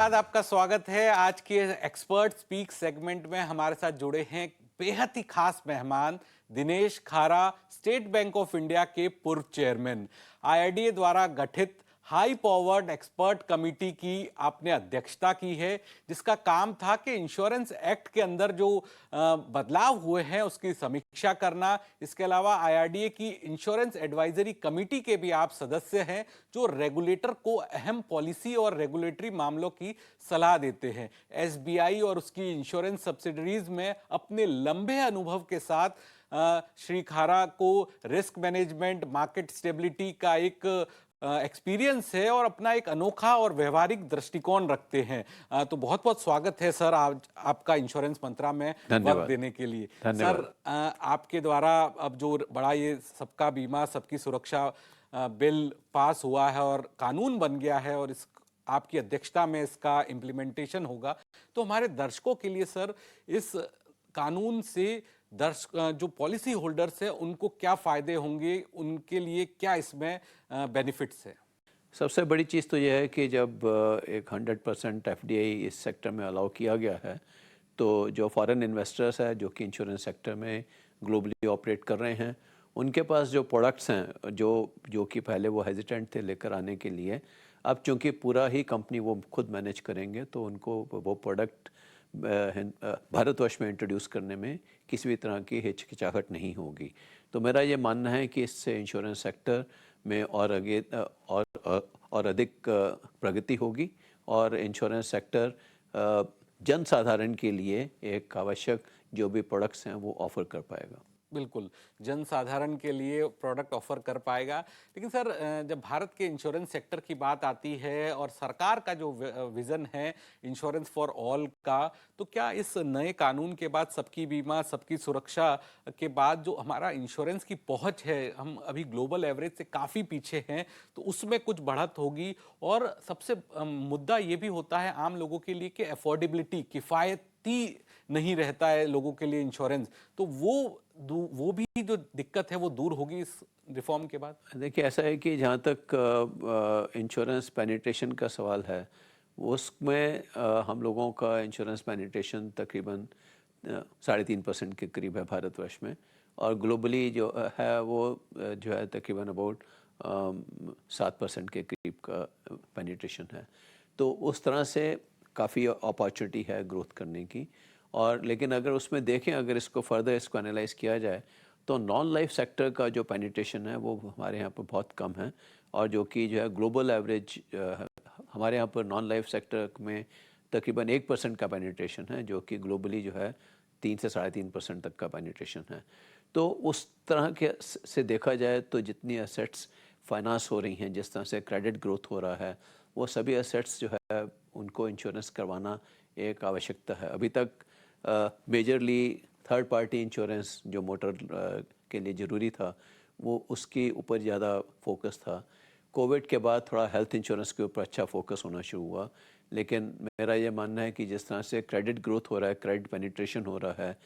बाद आपका स्वागत है। आज के एक्सपर्ट स्पीक सेगमेंट में हमारे साथ जुड़े हैं बेहद ही खास मेहमान दिनेश खारा, स्टेट बैंक ऑफ इंडिया के पूर्व चेयरमैन। आईआरडीए द्वारा गठित हाई पावर्ड एक्सपर्ट कमेटी की आपने अध्यक्षता की है, जिसका काम था कि इंश्योरेंस एक्ट के अंदर जो बदलाव हुए हैं उसकी समीक्षा करना। इसके अलावा आईआरडीए की इंश्योरेंस एडवाइजरी कमेटी के भी आप सदस्य हैं, जो रेगुलेटर को अहम पॉलिसी और रेगुलेटरी मामलों की सलाह देते हैं। एसबीआई और उसकी इंश्योरेंस सब्सिडरीज में अपने लंबे अनुभव के साथ श्री खारा को रिस्क मैनेजमेंट, मार्केट स्टेबिलिटी का एक एक्सपीरियंस है और अपना एक अनोखा और व्यवहारिक दृष्टिकोण रखते हैं। तो बहुत बहुत स्वागत है सर आज आपका इंश्योरेंस मंत्रा में वक्त धन्यवाद। देने के लिए। सर, धन्यवाद। आपके द्वारा अब जो बड़ा ये सबका बीमा सबकी सुरक्षा बिल पास हुआ है और कानून बन गया है और इस आपकी अध्यक्षता में इसका इम्प्लीमेंटेशन होगा, तो हमारे दर्शकों के लिए सर इस कानून से जो पॉलिसी होल्डर्स है उनको क्या फायदे होंगे, उनके लिए क्या इसमें बेनिफिट्स है? सबसे बड़ी चीज़ तो यह है कि जब एक 100% एफडीआई इस सेक्टर में अलाउ किया गया है, तो जो फॉरेन इन्वेस्टर्स है जो कि इंश्योरेंस सेक्टर में ग्लोबली ऑपरेट कर रहे हैं, उनके पास जो प्रोडक्ट्स हैं जो कि पहले वो हेजिटेंट थे लेकर आने के लिए, अब चूंकि पूरा ही कंपनी वो खुद मैनेज करेंगे, तो उनको वो प्रोडक्ट भारतवर्ष में इंट्रोड्यूस करने में किसी भी तरह की हिचकिचाहट नहीं होगी। तो मेरा ये मानना है कि इससे इंश्योरेंस सेक्टर में और आगे और अधिक प्रगति होगी और इंश्योरेंस सेक्टर जन साधारण के लिए एक आवश्यक जो भी प्रोडक्ट्स हैं वो ऑफर कर पाएगा। बिल्कुल, जन साधारण के लिए प्रोडक्ट ऑफर कर पाएगा। लेकिन सर, जब भारत के इंश्योरेंस सेक्टर की बात आती है और सरकार का जो विज़न है इंश्योरेंस फॉर ऑल का, तो क्या इस नए कानून के बाद सबकी बीमा सबकी सुरक्षा के बाद जो हमारा इंश्योरेंस की पहुंच है, हम अभी ग्लोबल एवरेज से काफ़ी पीछे हैं, तो उसमें कुछ बढ़त होगी? और सबसे मुद्दा ये भी होता है आम लोगों के लिए कि अफोर्डेबिलिटी, किफ़ायती नहीं रहता है लोगों के लिए इंश्योरेंस, तो वो भी जो दिक्कत है वो दूर होगी इस रिफॉर्म के बाद? देखिए, ऐसा है कि जहाँ तक इंश्योरेंस पेनिट्रेशन का सवाल है, उसमें हम लोगों का इंश्योरेंस पेनिट्रेशन तकरीबन 3.5% के करीब है भारतवर्ष में, और ग्लोबली जो है वो जो है तकरीबन अबाउट 7% के करीब का पेनिट्रेशन है। तो उस तरह से काफ़ी अपॉर्चुनिटी है ग्रोथ करने की। और लेकिन अगर उसमें देखें, अगर इसको फर्दर इसको एनालाइज किया जाए, तो नॉन लाइफ सेक्टर का जो पेनिट्रेशन है वो हमारे यहाँ पर बहुत कम है, और जो कि जो है ग्लोबल एवरेज हमारे यहाँ पर नॉन लाइफ सेक्टर में तकरीबन 1% का पेनिट्रेशन है, जो कि ग्लोबली जो है 3 से 3.5% तक का पेनिट्रेशन है। तो उस तरह के से देखा जाए तो जितनी एसेट्स फाइनेंस हो रही हैं, जिस तरह से क्रेडिट ग्रोथ हो रहा है, वो सभी एसेट्स जो है उनको इंश्योरेंस करवाना एक आवश्यकता है। अभी तक मेजरली थर्ड पार्टी इंश्योरेंस जो मोटर के लिए ज़रूरी था, वो उसके ऊपर ज़्यादा फोकस था। कोविड के बाद थोड़ा हेल्थ इंश्योरेंस के ऊपर अच्छा फोकस होना शुरू हुआ, लेकिन मेरा ये मानना है कि जिस तरह से क्रेडिट ग्रोथ हो रहा है, क्रेडिट पेनिट्रेशन हो रहा है,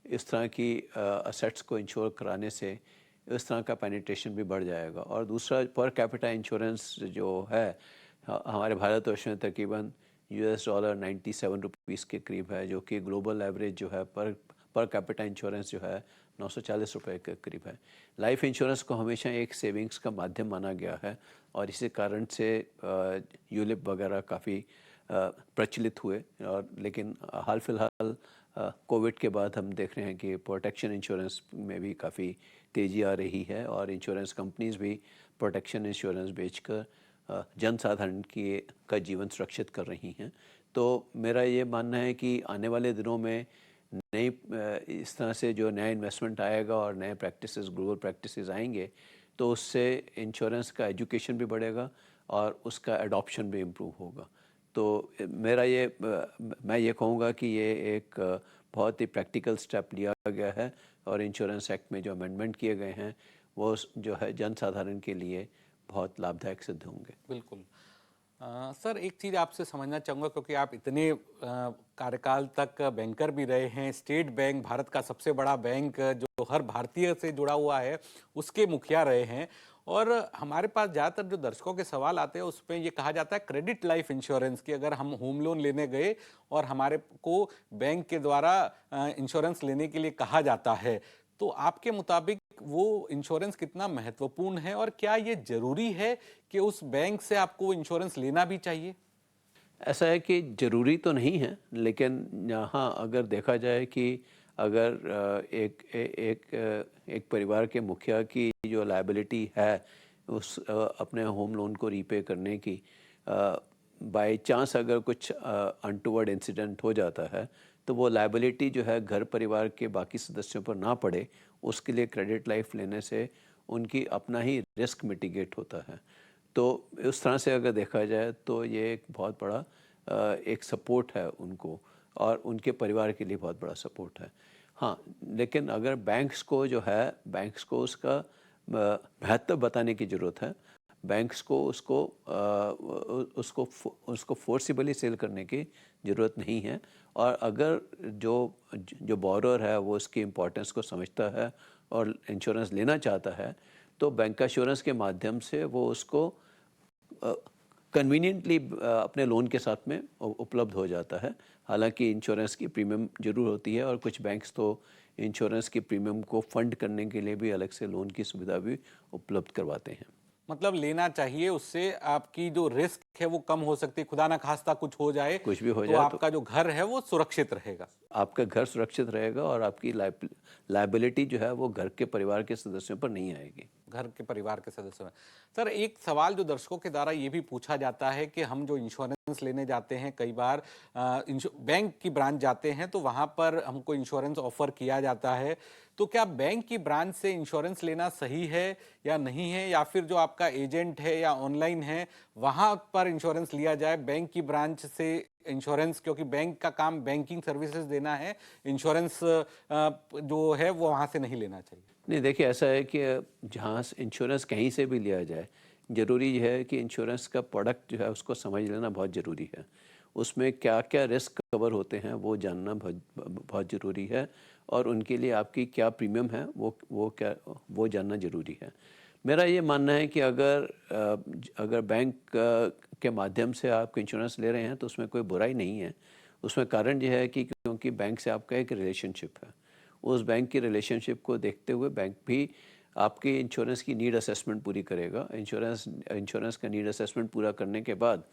इस तरह की असेट्स को इंश्योर कराने से इस तरह का पेनिट्रेशन भी बढ़ जाएगा। और दूसरा, पर कैपिटा इंश्योरेंस जो है हमारे भारतवर्ष में तकरीबन $97 के करीब है, जो कि ग्लोबल एवरेज जो है पर कैपिटा इंश्योरेंस जो है ₹940 के करीब है। लाइफ इंश्योरेंस को हमेशा एक सेविंग्स का माध्यम माना गया है, और इसी कारण से यूलिप वगैरह काफ़ी प्रचलित हुए। और लेकिन हाल फिलहाल कोविड के बाद हम देख रहे हैं कि प्रोटेक्शन इंश्योरेंस में भी काफ़ी तेज़ी आ रही है, और इंश्योरेंस कंपनीज भी प्रोटेक्शन इंश्योरेंस बेचकर जन साधारण का जीवन सुरक्षित कर रही हैं। तो मेरा ये मानना है कि आने वाले दिनों में नई इस तरह से जो नया इन्वेस्टमेंट आएगा और नए प्रैक्टिसेस, ग्लोबल प्रैक्टिसेस आएंगे, तो उससे इंश्योरेंस का एजुकेशन भी बढ़ेगा और उसका एडॉप्शन भी इम्प्रूव होगा। तो मैं ये कहूँगा कि ये एक बहुत ही प्रैक्टिकल स्टेप लिया गया है, और इंश्योरेंस एक्ट में जो अमेंडमेंट किए गए हैं वो जो है जन साधारण के लिए बहुत लाभदायक सिद्ध होंगे। बिल्कुल। सर, एक चीज़ आपसे समझना चाहूँगा, क्योंकि आप इतने कार्यकाल तक बैंकर भी रहे हैं। स्टेट बैंक, भारत का सबसे बड़ा बैंक जो हर भारतीय से जुड़ा हुआ है, उसके मुखिया रहे हैं, और हमारे पास ज़्यादातर जो दर्शकों के सवाल आते हैं उसमें ये कहा जाता है क्रेडिट लाइफ इंश्योरेंस कि अगर हम होम लोन लेने गए और हमारे को बैंक के द्वारा इंश्योरेंस लेने के लिए कहा जाता है, तो आपके मुताबिक वो इंश्योरेंस कितना महत्वपूर्ण है और क्या ये जरूरी है कि उस बैंक से आपको इंश्योरेंस लेना भी चाहिए? ऐसा है कि ज़रूरी तो नहीं है, लेकिन यहाँ अगर देखा जाए कि अगर एक परिवार के मुखिया की जो लायबिलिटी है उस अपने होम लोन को रीपे करने की, बाय चांस अगर कुछ अनटूवर्ड इंसिडेंट हो जाता है तो वो लायबिलिटी जो है घर परिवार के बाकी सदस्यों पर ना पड़े, उसके लिए क्रेडिट लाइफ लेने से उनकी अपना ही रिस्क मिटिगेट होता है। तो उस तरह से अगर देखा जाए तो ये एक बहुत बड़ा एक सपोर्ट है उनको, और उनके परिवार के लिए बहुत बड़ा सपोर्ट है। हाँ, लेकिन अगर बैंक्स को जो है, बैंक्स को उसका महत्व बताने की ज़रूरत है। बैंक्स को उसको फोर्सिबली सेल करने की ज़रूरत नहीं है। और अगर जो जो बोरोर है वो उसकी इम्पोर्टेंस को समझता है और इंश्योरेंस लेना चाहता है, तो बैंक इंश्योरेंस के माध्यम से वो उसको कन्वीनियंटली अपने लोन के साथ में उपलब्ध हो जाता है। हालांकि इंश्योरेंस की प्रीमियम ज़रूर होती है और कुछ बैंक्स तो इंश्योरेंस की प्रीमियम को फंड करने के लिए भी अलग से लोन की सुविधा भी उपलब्ध करवाते हैं। मतलब लेना चाहिए, उससे आपकी जो रिस्क है वो कम हो सकती है, खुदा ना खास्ता कुछ हो जाए कुछ भी हो तो जाए तो आपका जो घर है वो सुरक्षित रहेगा। आपका घर सुरक्षित रहेगा और आपकी लायबिलिटी जो है वो घर के परिवार के सदस्यों पर नहीं आएगी। घर के परिवार के सदस्य में। सर, एक सवाल जो दर्शकों के द्वारा ये भी पूछा जाता है कि हम जो इंश्योरेंस लेने जाते हैं कई बार बैंक की ब्रांच जाते हैं तो वहां पर हमको इंश्योरेंस ऑफर किया जाता है, तो क्या बैंक की ब्रांच से इंश्योरेंस लेना सही है या नहीं है, या फिर जो आपका एजेंट है या ऑनलाइन है वहां पर इंश्योरेंस लिया जाए बैंक की ब्रांच से इंश्योरेंस, क्योंकि बैंक का काम बैंकिंग सर्विसेज देना है, इंश्योरेंस जो है वो वहां से नहीं लेना चाहिए? नहीं, देखिए ऐसा है कि जहाँ से इंश्योरेंस कहीं से भी लिया जाए, ज़रूरी है कि इंश्योरेंस का प्रोडक्ट जो है उसको समझ लेना बहुत ज़रूरी है। उसमें क्या क्या रिस्क कवर होते हैं वो जानना बहुत बहुत ज़रूरी है, और उनके लिए आपकी क्या प्रीमियम है वो जानना ज़रूरी है। मेरा ये मानना है कि अगर बैंक के माध्यम से आप इंश्योरेंस ले रहे हैं तो उसमें कोई बुराई नहीं है। उसमें कारण ये है कि क्योंकि बैंक से आपका एक रिलेशनशिप है। उस बैंक की रिलेशनशिप को देखते हुए बैंक भी आपकी इंश्योरेंस की नीड असेसमेंट पूरी करेगा। इंश्योरेंस का नीड असेसमेंट पूरा करने के बाद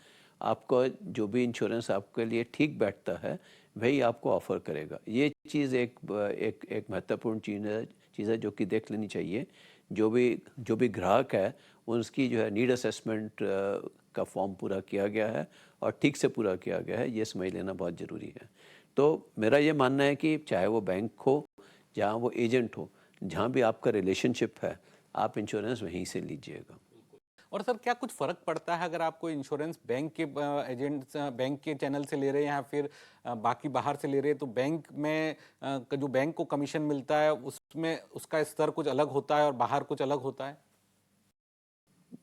आपका जो भी इंश्योरेंस आपके लिए ठीक बैठता है वही आपको ऑफ़र करेगा। ये चीज़ एक महत्वपूर्ण चीज़ है जो कि देख लेनी चाहिए। जो भी ग्राहक है उसकी जो है नीड असेसमेंट का फॉर्म पूरा किया गया है और ठीक से पूरा किया गया है, ये समझ लेना बहुत ज़रूरी है। तो मेरा ये मानना है कि चाहे वो बैंक हो, जहाँ वो एजेंट हो, जहाँ भी आपका रिलेशनशिप है, आप इंश्योरेंस वहीं से लीजिएगा। और सर, क्या कुछ फर्क पड़ता है अगर आपको इंश्योरेंस बैंक के एजेंट बैंक के चैनल से ले रहे हैं या फिर बाकी बाहर से ले रहे हैं, तो बैंक में जो बैंक को कमीशन मिलता है उसमें उसका स्तर कुछ अलग होता है और बाहर कुछ अलग होता है?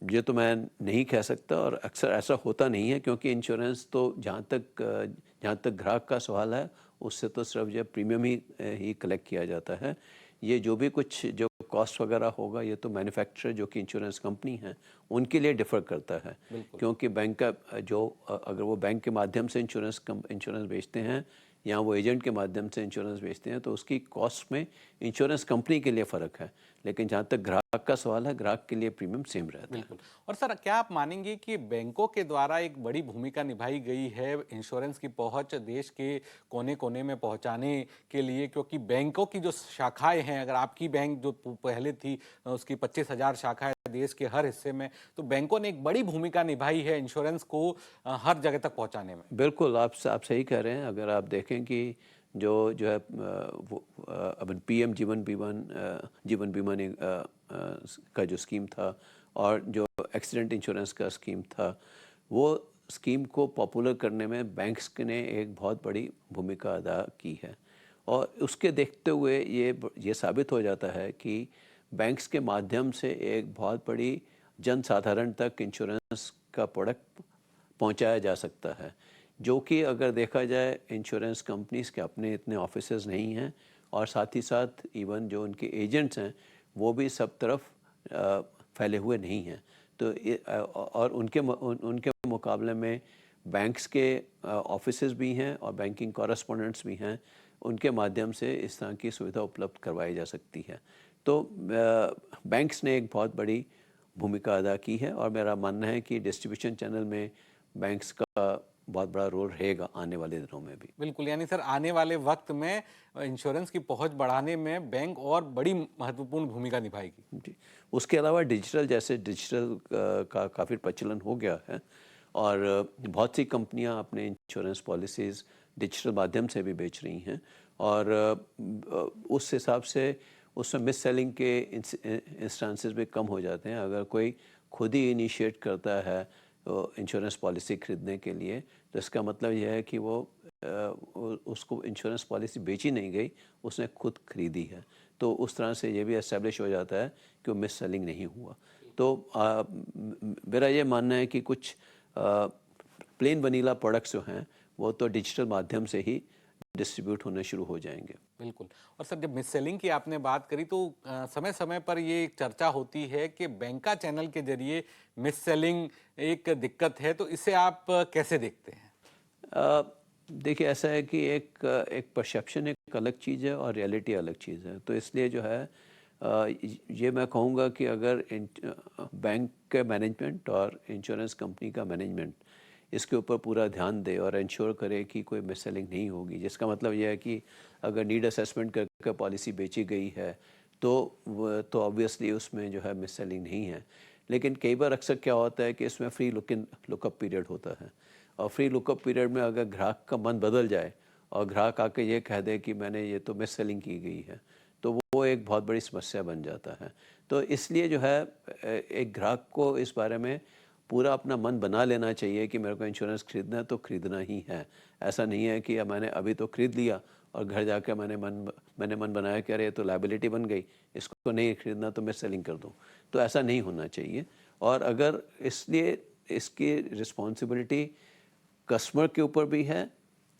ये तो मैं नहीं कह सकता, और अक्सर ऐसा होता नहीं है, क्योंकि इंश्योरेंस तो जहाँ तक ग्राहक का सवाल है उससे तो सिर्फ जो प्रीमियम ही कलेक्ट किया जाता है। ये जो भी कुछ जो कॉस्ट वगैरह होगा ये तो मैन्युफैक्चरर जो कि इंश्योरेंस कंपनी है उनके लिए डिफ़र करता है। क्योंकि बैंक का अगर वो बैंक के माध्यम से इंश्योरेंस बेचते हैं या वो एजेंट के माध्यम से इंश्योरेंस बेचते हैं तो उसकी कॉस्ट में इंश्योरेंस कंपनी के लिए फ़र्क है। लेकिन जहाँ तक ग्राहक का सवाल है, ग्राहक के लिए प्रीमियम सेम रहता है। बिल्कुल। और सर, क्या आप मानेंगे कि बैंकों के द्वारा एक बड़ी भूमिका निभाई गई है इंश्योरेंस की पहुंच देश के कोने कोने में पहुंचाने के लिए, क्योंकि बैंकों की जो शाखाएं हैं, अगर आपकी बैंक जो पहले थी उसकी 25,000 शाखाएं देश के हर हिस्से में, तो बैंकों ने एक बड़ी भूमिका निभाई है इंश्योरेंस को हर जगह तक पहुंचाने में। बिल्कुल, आप सही कह रहे हैं। अगर आप देखें कि जो है अब पीएम जीवन बीमा का जो स्कीम था और जो एक्सीडेंट इंश्योरेंस का स्कीम था, वो स्कीम को पॉपुलर करने में बैंक्स ने एक बहुत बड़ी भूमिका अदा की है। और उसके देखते हुए ये साबित हो जाता है कि बैंक्स के माध्यम से एक बहुत बड़ी जनसाधारण तक इंश्योरेंस का प्रोडक्ट पहुंचाया जा सकता है, जो कि अगर देखा जाए इंश्योरेंस कंपनीज़ के अपने इतने ऑफिसेज नहीं हैं, और साथ ही साथ इवन जो उनके एजेंट्स हैं वो भी सब तरफ फैले हुए नहीं हैं। तो और उनके मुकाबले में बैंक्स के ऑफिसेज भी हैं और बैंकिंग कॉरेस्पोंडेंट्स भी हैं, उनके माध्यम से इस तरह की सुविधा उपलब्ध करवाई जा सकती है। तो बैंक्स ने एक बहुत बड़ी भूमिका अदा की है और मेरा मानना है कि डिस्ट्रीब्यूशन चैनल में बैंक्स का बहुत बड़ा रोल रहेगा आने वाले दिनों में भी। बिल्कुल, यानी सर आने वाले वक्त में इंश्योरेंस की पहुंच बढ़ाने में बैंक और बड़ी महत्वपूर्ण भूमिका निभाएगी। जी, उसके अलावा डिजिटल का काफ़ी प्रचलन हो गया है और बहुत सी कंपनियां अपने इंश्योरेंस पॉलिसीज़ डिजिटल माध्यम से भी बेच रही हैं और उस हिसाब से उसमें मिस सेलिंग के इंस्टेंसेस भी कम हो जाते हैं। अगर कोई खुद ही इनिशिएट करता है इंश्योरेंस पॉलिसी खरीदने के लिए, तो इसका मतलब यह है कि उसको इंश्योरेंस पॉलिसी बेची नहीं गई, उसने खुद खरीदी है। तो उस तरह से ये भी एस्टेब्लिश हो जाता है कि वो मिस सेलिंग नहीं हुआ। तो मेरा ये मानना है कि कुछ प्लेन वनीला प्रोडक्ट्स जो हैं वो तो डिजिटल माध्यम से ही डिस्ट्रीब्यूट होने शुरू हो जाएंगे। बिल्कुल। और सर जब मिस सेलिंग की आपने बात करी तो समय समय पर ये एक चर्चा होती है कि बैंका चैनल के जरिए मिस सेलिंग एक दिक्कत है, तो इसे आप कैसे देखते हैं? देखिए, ऐसा है कि एक परसेप्शन एक अलग चीज़ है और रियलिटी अलग चीज़ है। तो इसलिए जो है ये मैं कहूँगा कि अगर बैंक के मैनेजमेंट और इंश्योरेंस कंपनी का मैनेजमेंट इसके ऊपर पूरा ध्यान दे और इंश्योर करे कि कोई मिस सेलिंग नहीं होगी, जिसका मतलब यह है कि अगर नीड असेसमेंट करके पॉलिसी बेची गई है तो ऑब्वियसली उसमें जो है मिस सेलिंग नहीं है। लेकिन कई बार अक्सर क्या होता है कि इसमें फ्री लुकअप पीरियड होता है और फ्री लुकअप पीरियड में अगर ग्राहक का मन बदल जाए और ग्राहक आके ये कह दे कि मैंने ये तो मिस सेलिंग की गई है, तो वो एक बहुत बड़ी समस्या बन जाता है। तो इसलिए जो है एक ग्राहक को इस बारे में पूरा अपना मन बना लेना चाहिए कि मेरे को इंश्योरेंस खरीदना है तो खरीदना ही है। ऐसा नहीं है कि मैंने अभी तो खरीद लिया और घर जाकर मैंने मन बनाया कि अरे ये तो लायबिलिटी बन गई, इसको नहीं खरीदना तो मैं सेलिंग कर दूं। तो ऐसा नहीं होना चाहिए। और अगर इसलिए इसकी रिस्पॉन्सिबिलिटी कस्टमर के ऊपर भी है,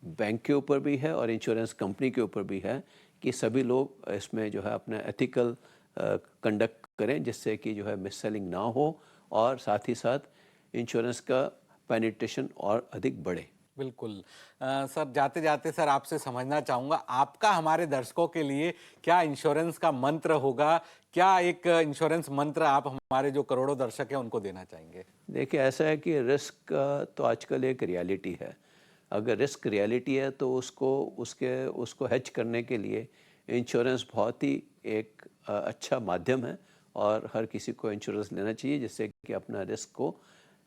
बैंक के ऊपर भी है और इंश्योरेंस कंपनी के ऊपर भी है कि सभी लोग इसमें जो है अपना एथिकल कंडक्ट करें, जिससे कि जो है मिस सेलिंग ना हो और साथ ही साथ इंश्योरेंस का पेनिट्रेशन और अधिक बढ़े। बिल्कुल। सर जाते जाते सर आपसे समझना चाहूँगा, आपका हमारे दर्शकों के लिए क्या इंश्योरेंस का मंत्र होगा? क्या एक इंश्योरेंस मंत्र आप हमारे जो करोड़ों दर्शक हैं उनको देना चाहेंगे? देखिए, ऐसा है कि रिस्क तो आजकल एक रियलिटी है। अगर रिस्क रियलिटी है तो उसको हेज करने के लिए इंश्योरेंस बहुत ही एक अच्छा माध्यम है और हर किसी को इंश्योरेंस लेना चाहिए, जिससे कि अपना रिस्क को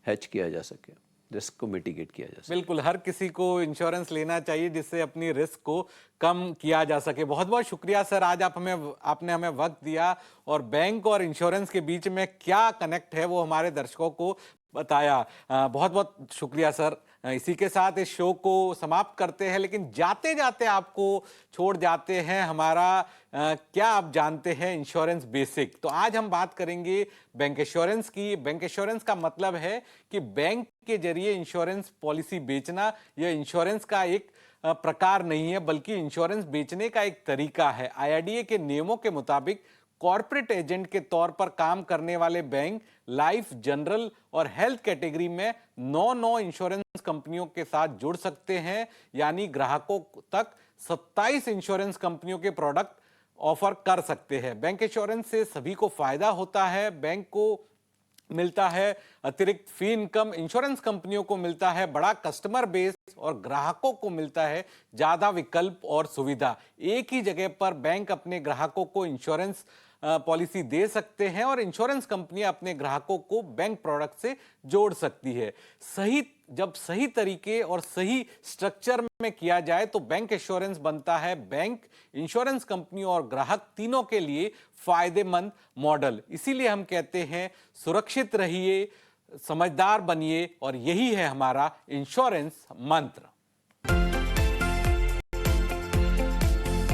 हेज किया जा सके, रिस्क को मिटिगेट किया जा सके। बिल्कुल, हर किसी को इंश्योरेंस लेना चाहिए जिससे अपनी रिस्क को कम किया जा सके। बहुत बहुत शुक्रिया सर, आज आपने हमें वक्त दिया और बैंक और इंश्योरेंस के बीच में क्या कनेक्ट है वो हमारे दर्शकों को बताया। बहुत बहुत शुक्रिया सर। इसी के साथ इस शो को समाप्त करते हैं, लेकिन जाते जाते आपको छोड़ जाते हैं हमारा क्या आप जानते हैं इंश्योरेंस बेसिक। तो आज हम बात करेंगे बैंक इंश्योरेंस की। बैंक इंश्योरेंस का मतलब है कि बैंक के जरिए इंश्योरेंस पॉलिसी बेचना। यह इंश्योरेंस का एक प्रकार नहीं है, बल्कि इंश्योरेंस बेचने का एक तरीका है। आईआरडीए के नियमों के मुताबिक कॉर्पोरेट एजेंट के तौर पर काम करने वाले बैंक लाइफ, जनरल और हेल्थ कैटेगरी में 9 इंश्योरेंस कंपनियों के साथ जुड़ सकते हैं, यानी ग्राहकों तक 27 इंश्योरेंस कंपनियों के प्रोडक्ट ऑफर कर सकते हैं। बैंक इंश्योरेंस से सभी को फायदा होता है। बैंक को मिलता है अतिरिक्त फी इनकम, इंश्योरेंस कंपनियों को मिलता है बड़ा कस्टमर बेस और ग्राहकों को मिलता है ज्यादा विकल्प और सुविधा। एक ही जगह पर बैंक अपने ग्राहकों को इंश्योरेंस पॉलिसी दे सकते हैं और इंश्योरेंस कंपनियां अपने ग्राहकों को बैंक प्रोडक्ट से जोड़ सकती है। जब सही तरीके और सही स्ट्रक्चर में किया जाए तो बैंक इंश्योरेंस बनता है बैंक, इंश्योरेंस कंपनी और ग्राहक तीनों के लिए फायदेमंद मॉडल। इसीलिए हम कहते हैं सुरक्षित रहिए, समझदार बनिए और यही है हमारा इंश्योरेंस मंत्र।